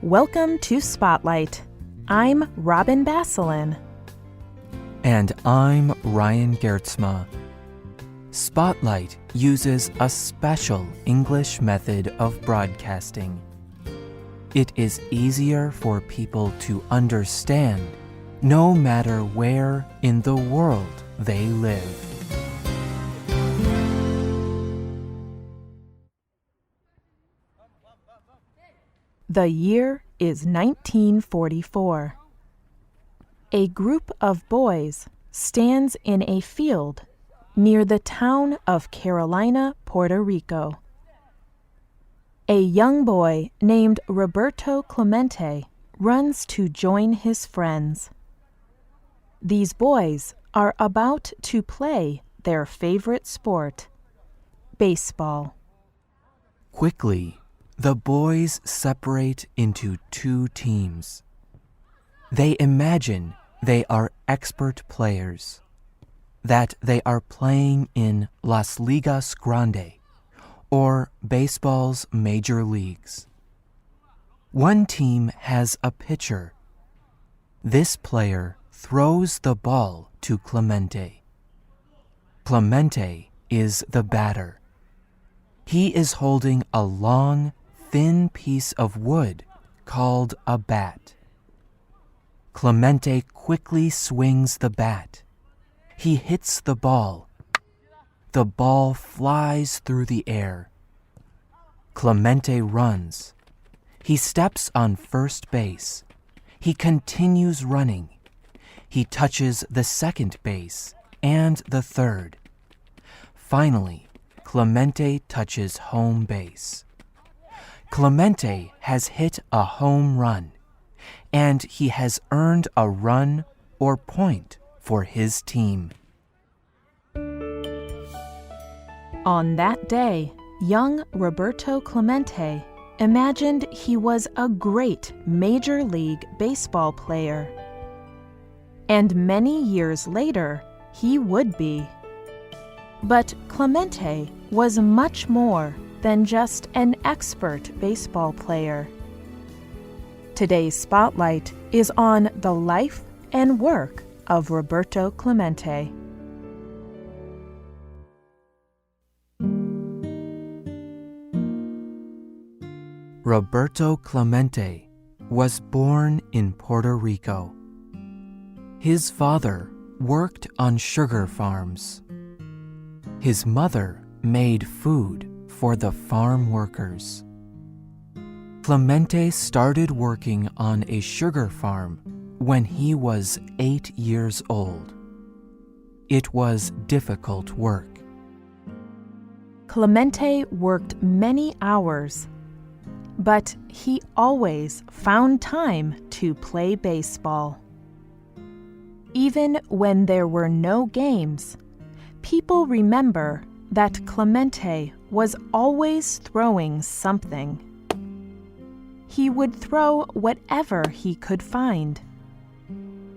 Welcome to Spotlight. I'm Robin Basselin. And I'm Ryan Geertsma. Spotlight uses a special English method of broadcasting. It is easier for people to understand no matter where in the world they live. The year is 1944. A group of boys stands in a field near the town of Carolina, Puerto Rico. A young boy named Roberto Clemente runs to join his friends. These boys are about to play their favorite sport, baseball. Quickly, the boys separate into two teams. They imagine they are expert players, that they are playing in Las Ligas Grande, or baseball's major leagues. One team has a pitcher. This player throws the ball to Clemente. Clemente is the batter. He is holding a long, thin piece of wood called a bat. Clemente quickly swings the bat. He hits the ball. The ball flies through the air. Clemente runs. He steps on first base. He continues running. He touches the second base and the third. Finally, Clemente touches home base. Clemente has hit a home run, and he has earned a run or point for his team. On that day, young Roberto Clemente imagined he was a great Major League Baseball player. And many years later, he would be. But Clemente was much more than just an expert baseball player. Today's Spotlight is on the life and work of Roberto Clemente. Roberto Clemente was born in Puerto Rico. His father worked on sugar farms. His mother made food for the farm workers. Clemente started working on a sugar farm when he was 8 years old. It was difficult work. Clemente worked many hours, but he always found time to play baseball. Even when there were no games, people remember that Clemente was always throwing something. He would throw whatever he could find: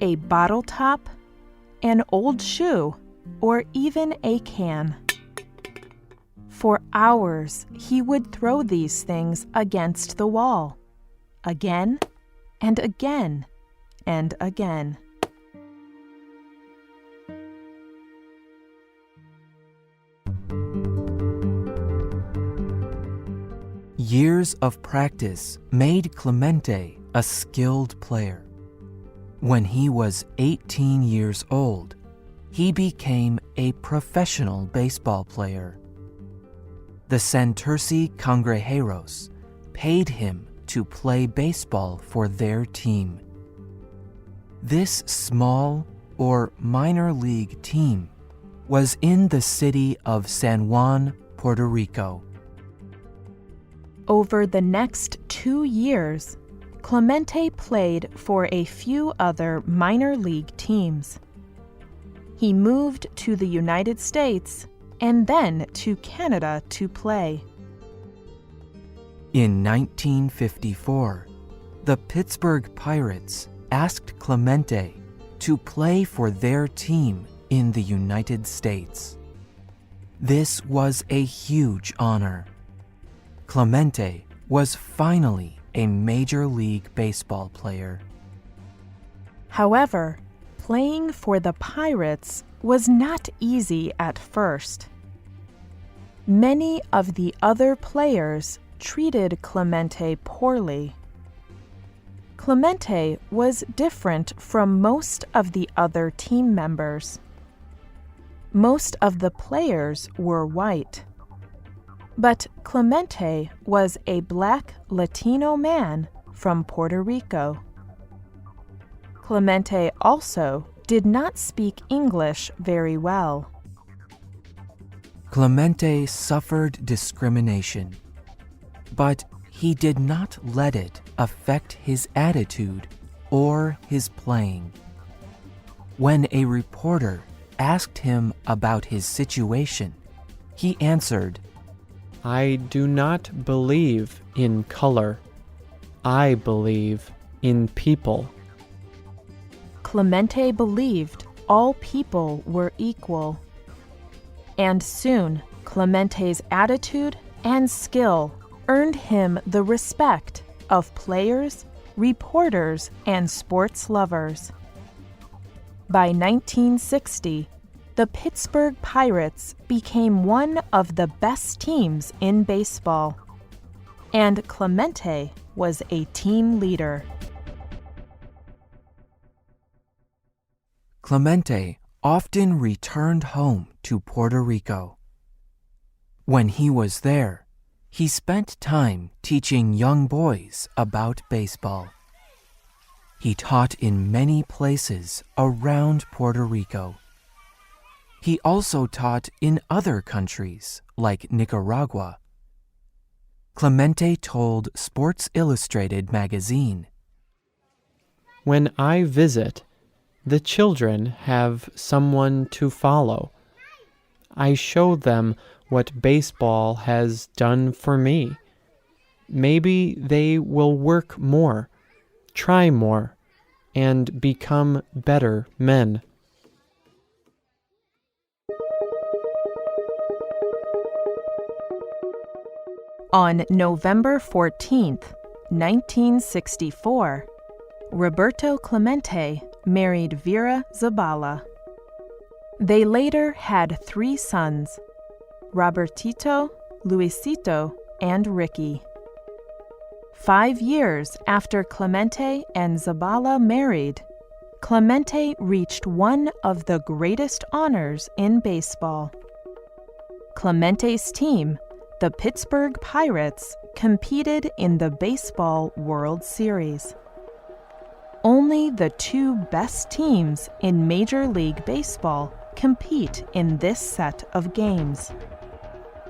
a bottle top, an old shoe, or even a can. For hours, he would throw these things against the wall, again and again and again. Years of practice made Clemente a skilled player. When he was 18 years old, he became a professional baseball player. The Santurce Cangrejeros paid him to play baseball for their team. This small or minor league team was in the city of San Juan, Puerto Rico. Over the next 2 years, Clemente played for a few other minor league teams. He moved to the United States and then to Canada to play. In 1954, the Pittsburgh Pirates asked Clemente to play for their team in the United States. This was a huge honor. Clemente was finally a Major League Baseball player. However, playing for the Pirates was not easy at first. Many of the other players treated Clemente poorly. Clemente was different from most of the other team members. Most of the players were white, but Clemente was a black Latino man from Puerto Rico. Clemente also did not speak English very well. Clemente suffered discrimination, but he did not let it affect his attitude or his playing. When a reporter asked him about his situation, he answered, "I do not believe in color. I believe in people." Clemente believed all people were equal. And soon, Clemente's attitude and skill earned him the respect of players, reporters, and sports lovers. By 1960, the Pittsburgh Pirates became one of the best teams in baseball, and Clemente was a team leader. Clemente often returned home to Puerto Rico. When he was there, he spent time teaching young boys about baseball. He taught in many places around Puerto Rico. He also taught in other countries like Nicaragua. Clemente told Sports Illustrated magazine, "When I visit, the children have someone to follow. I show them what baseball has done for me. Maybe they will work more, try more, and become better men." On November 14th, 1964, Roberto Clemente married Vera Zabala. They later had 3 sons, Robertito, Luisito, and Ricky. 5 years after Clemente and Zabala married, Clemente reached one of the greatest honors in baseball. Clemente's team, the Pittsburgh Pirates, competed in the Baseball World Series. Only the 2 best teams in Major League Baseball compete in this set of games.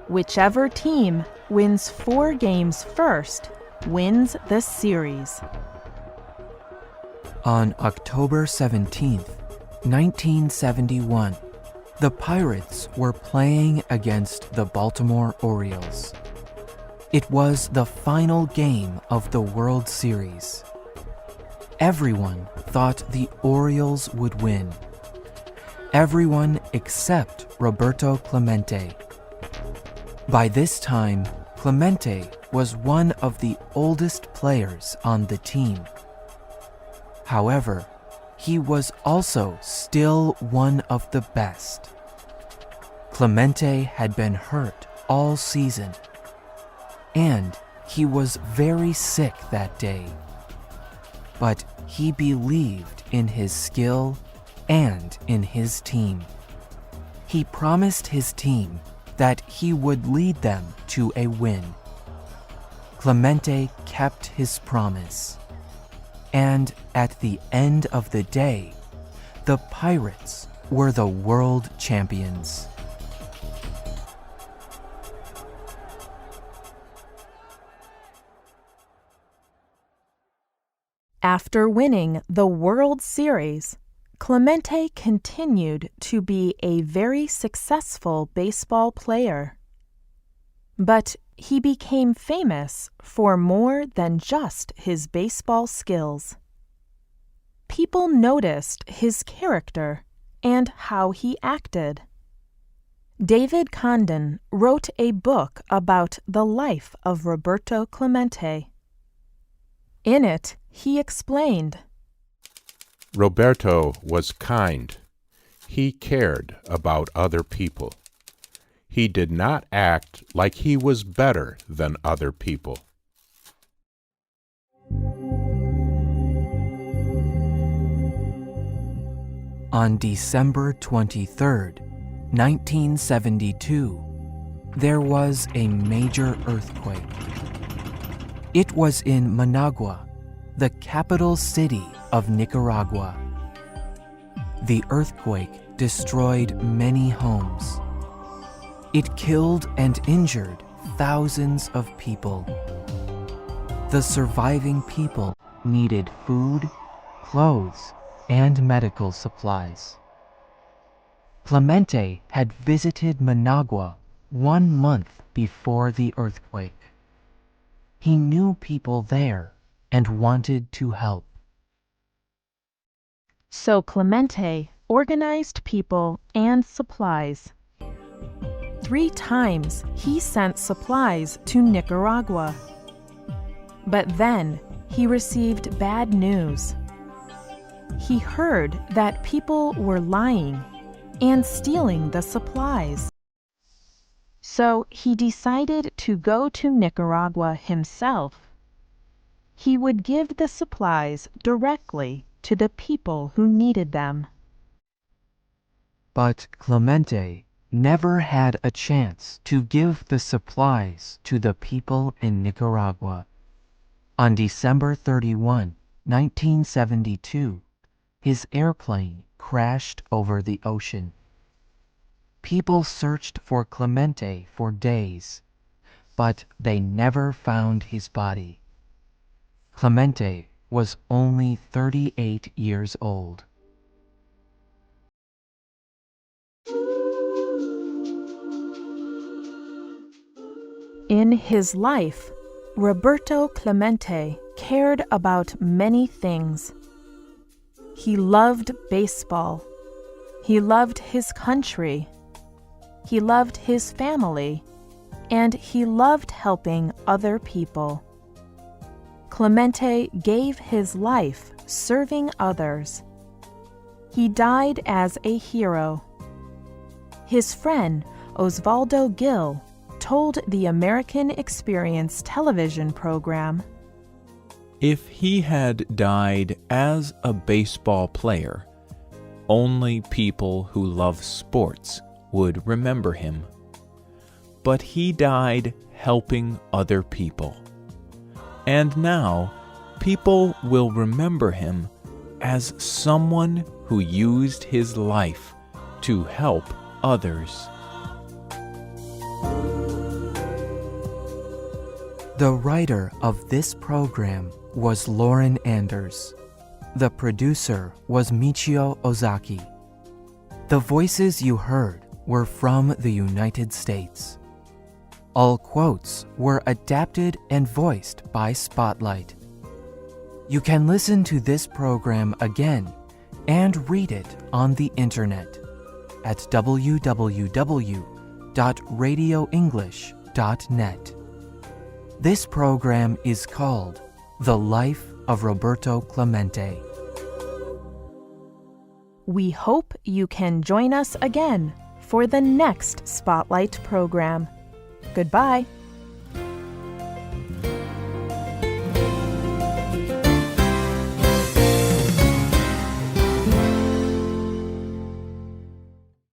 Whichever team wins 4 games first wins the series. On October 17, 1971, the Pirates were playing against the Baltimore Orioles. It was the final game of the World Series. Everyone thought the Orioles would win. Everyone except Roberto Clemente. By this time, Clemente was one of the oldest players on the team. However, he was also still one of the best. Clemente had been hurt all season, and he was very sick that day. But he believed in his skill and in his team. He promised his team that he would lead them to a win. Clemente kept his promise. And at the end of the day, the Pirates were the world champions. After winning the World Series, Clemente continued to be a very successful baseball player. But he became famous for more than just his baseball skills. People noticed his character and how he acted. David Condon wrote a book about the life of Roberto Clemente. In it, he explained, Roberto was kind. He cared about other people. He did not act like he was better than other people. On December 23rd, 1972, there was a major earthquake. It was in Managua, the capital city of Nicaragua. The earthquake destroyed many homes. It killed and injured thousands of people. The surviving people needed food, clothes, and medical supplies. Clemente had visited Managua 1 month before the earthquake. He knew people there and wanted to help. So Clemente organized people and supplies. 3 times he sent supplies to Nicaragua. But then he received bad news. He heard that people were lying and stealing the supplies. So he decided to go to Nicaragua himself. He would give the supplies directly to the people who needed them. But Clemente never had a chance to give the supplies to the people in Nicaragua. On December 31, 1972, his airplane crashed over the ocean. People searched for Clemente for days, but they never found his body. Clemente was only 38 years old. In his life, Roberto Clemente cared about many things. He loved baseball. He loved his country. He loved his family. And he loved helping other people. Clemente gave his life serving others. He died as a hero. His friend, Osvaldo Gil, told the American Experience television program, If he had died as a baseball player, only people who love sports would remember him. But he died helping other people. And now, people will remember him as someone who used his life to help others. The writer of this program was Lauren Anders. The producer was Michio Ozaki. The voices you heard were from the United States. All quotes were adapted and voiced by Spotlight. You can listen to this program again and read it on the internet at www.radioenglish.net. This program is called The Life of Roberto Clemente. We hope you can join us again for the next Spotlight program. Goodbye.